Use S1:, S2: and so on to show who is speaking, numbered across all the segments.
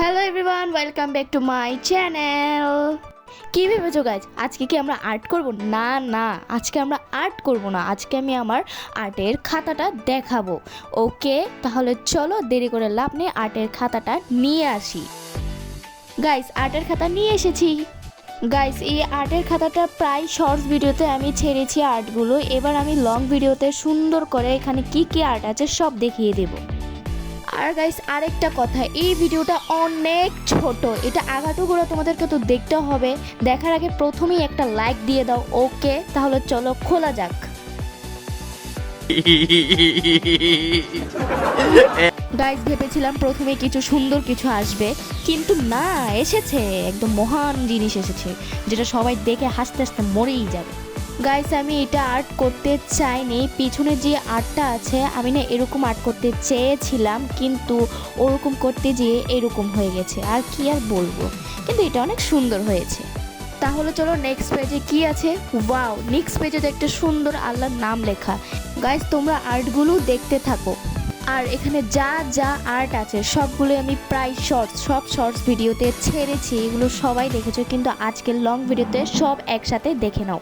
S1: Hello everyone, welcome back to my channel. কি ভেবেছো guys, আজকে কি আমরা আর্ট করব? না না, আজকে আমরা আর্ট করব না, আজকে আমি আমার আর্টের খাতাটা দেখাবো। ওকে, তাহলে চলো দেরি করে লাভ নেই, আর্টের খাতাটা নিয়ে আসি। গাইজ, আর্টের খাতা নিয়ে এসেছি। গাইজ, এই আর্টের খাতাটা প্রায় শর্টস ভিডিওতে আমি ছেড়েছি আর্টগুলো। এবার আমি লং ভিডিওতে সুন্দর করে এখানে কি কি আর্ট আছে সব দেখিয়ে দেবো। আর গাইস, আরেকটা কথা, এই ভিডিওটা অনেক ছোট, এটা আগাটুকুরা তোমাদেরকে তো দেখতে হবে। দেখার আগে প্রথমেই একটা লাইক দিয়ে দাও। ওকে, তাহলে চলো খোলা যাক। গাইস, ভেবেছিলাম প্রথমে কিছু সুন্দর কিছু আসবে, কিন্তু না, এসেছে একদম মহান জিনিস এসেছে, যেটা সবাই দেখে হাসতে হাসতে মরেই যাবে। গাইস, আমি এটা আর্ট করতে চাইনি, পিছনে যে আর্টটা আছে আমি না এরকম আর্ট করতে চেয়েছিলাম, কিন্তু ওরকম করতে যেয়ে এরকম হয়ে গেছে, আর কি আর বলবো, কিন্তু এটা অনেক সুন্দর হয়েছে। তাহলে চলো নেক্সট পেজে কি আছে। ওয়াও, নেক্সট পেজে তো একটা সুন্দর আল্লাহর নাম লেখা। গাইস, তোমরা আর্টগুলো দেখতে থাকো। আর এখানে যা যা আর্ট আছে সবগুলো আমি প্রায় সব শর্টস ভিডিওতে ছেড়েছি, এগুলো সবাই দেখেছো, কিন্তু আজকের লং ভিডিওতে সব একসাথে দেখে নাও।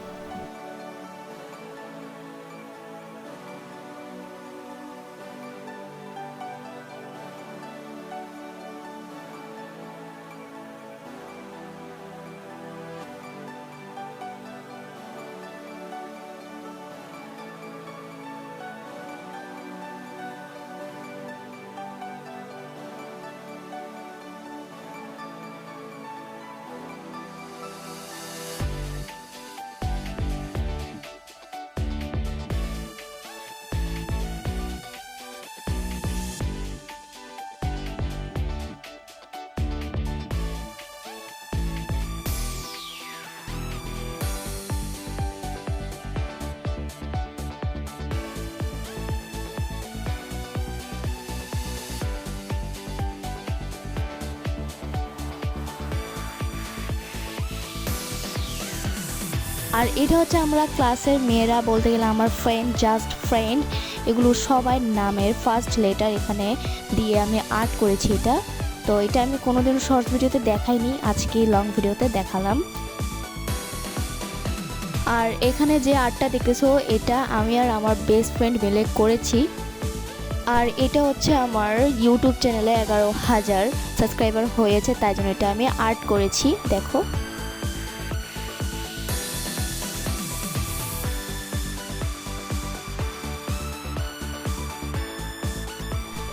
S1: আর এটা হচ্ছে আমরা ক্লাসের মেয়েরা, বলতে গেলে আমার ফ্রেন্ড, জাস্ট ফ্রেন্ড, এগুলো সবাই নামের ফার্স্ট লেটার এখানে দিয়ে আমি আর্ট করেছি এটা। তো এটা আমি কোনোদিন শর্ট ভিডিওতে দেখাইনি, আজকে লং ভিডিওতে দেখালাম। আর এখানে যে আর্টটা দেখতেছো এটা আমি আর আমার বেস্ট ফ্রেন্ড মিলে করেছি। আর এটা হচ্ছে আমার ইউটিউব চ্যানেলে 11,000 সাবস্ক্রাইবার হয়েছে, তাই জন্য এটা আমি আর্ট করেছি, দেখো।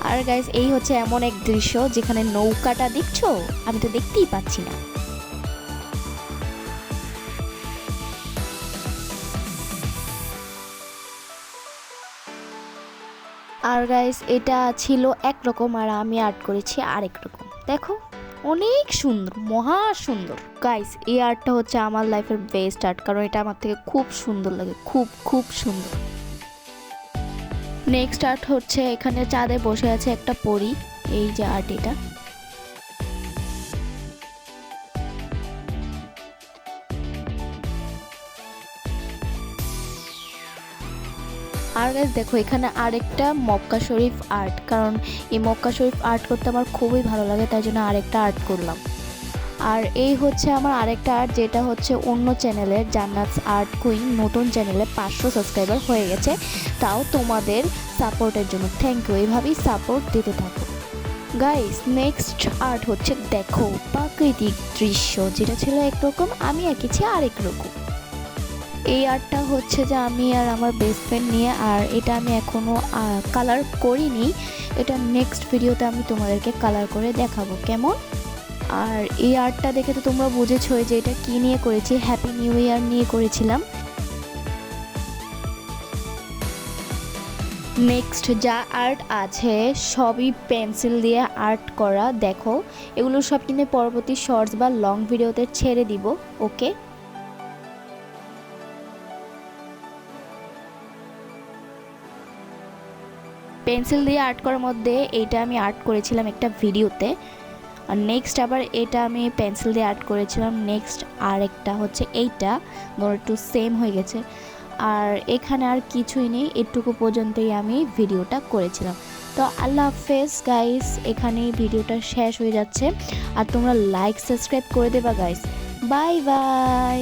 S1: আর গাইস, এই হচ্ছে এমন এক দৃশ্য যেখানে নৌকাটা দেখছো, আমি তো দেখতেই পাচ্ছি না। আর গাইস, এটা ছিল একরকম আর আমি আর্ট করেছি আরেক রকম, দেখো অনেক সুন্দর, মহা সুন্দর। গাইস, এই আর্টটা হচ্ছে আমার লাইফের বেস্ট আর্ট, কারণ এটা আমার থেকে খুব সুন্দর লাগে, খুব খুব সুন্দর। নেক্সট আর্ট হচ্ছে এখানে চাঁদে বসে আছে একটা পরী, এই যে আর্ট এটা। আর গাইস দেখো, এখানে আরেকটা মক্কা শরীফ আর্ট, কারণ এই মক্কা শরীফ আর্ট করতে আমার খুবই ভালো লাগে, তাই জন্য আরেকটা আর্ট করলাম। আর এই হচ্ছে আমার আরেকটা আর্ট, যেটা হচ্ছে অন্য চ্যানেলের, জান্নাত আর্ট কুইন, নতুন চ্যানেলে 500 সাবস্ক্রাইবার হয়ে গেছে, তাও তোমাদের সাপোর্টের জন্য থ্যাংক ইউ, এইভাবেই সাপোর্ট দিতে থাকো। গাইস, নেক্সট আর্ট হচ্ছে, দেখো প্রাকৃতিক দৃশ্য, যেটা ছিল একরকম আমি এঁকেছি আরেক রকম। এই আর্টটা হচ্ছে যে আমি আর আমার বেস্ট ফ্রেন্ড নিয়ে, আর এটা আমি এখনও কালার করিনি, এটা নেক্সট ভিডিওতে আমি তোমাদেরকে কালার করে দেখাবো কেমন। আর এই আর্টটা দেখে তো তোমরা বুঝেছোই যে এটা কি নিয়ে করেছি, হ্যাপি নিউ ইয়ার নিয়ে করেছিলাম। নেক্সট যা আর্ট আছে সবই পেন্সিল দিয়ে আর্ট করা, দেখো এগুলো সব কিন্তু পরবর্তী শর্টস বা লং ভিডিওতে ছেড়ে দিব। ওকে, পেন্সিল দিয়ে আর্ট করার মধ্যে এইটা আমি আর্ট করেছিলাম একটা ভিডিওতে, আর নেক্সট আবার এটা আমি পেন্সিল দিয়ে আর্ট করেছিলাম। নেক্সট আর একটা হচ্ছে এইটা, ধরো একটু সেম হয়ে গেছে। আর এখানে আর কিছুই নেই, এটুকু পর্যন্তই আমি ভিডিওটা করেছিলাম। তো আল্লাহ হাফেজ গাইস, এখানেই ভিডিওটা শেষ হয়ে যাচ্ছে। আর তোমরা লাইক সাবস্ক্রাইব করে দেবা গাইস। Bye bye.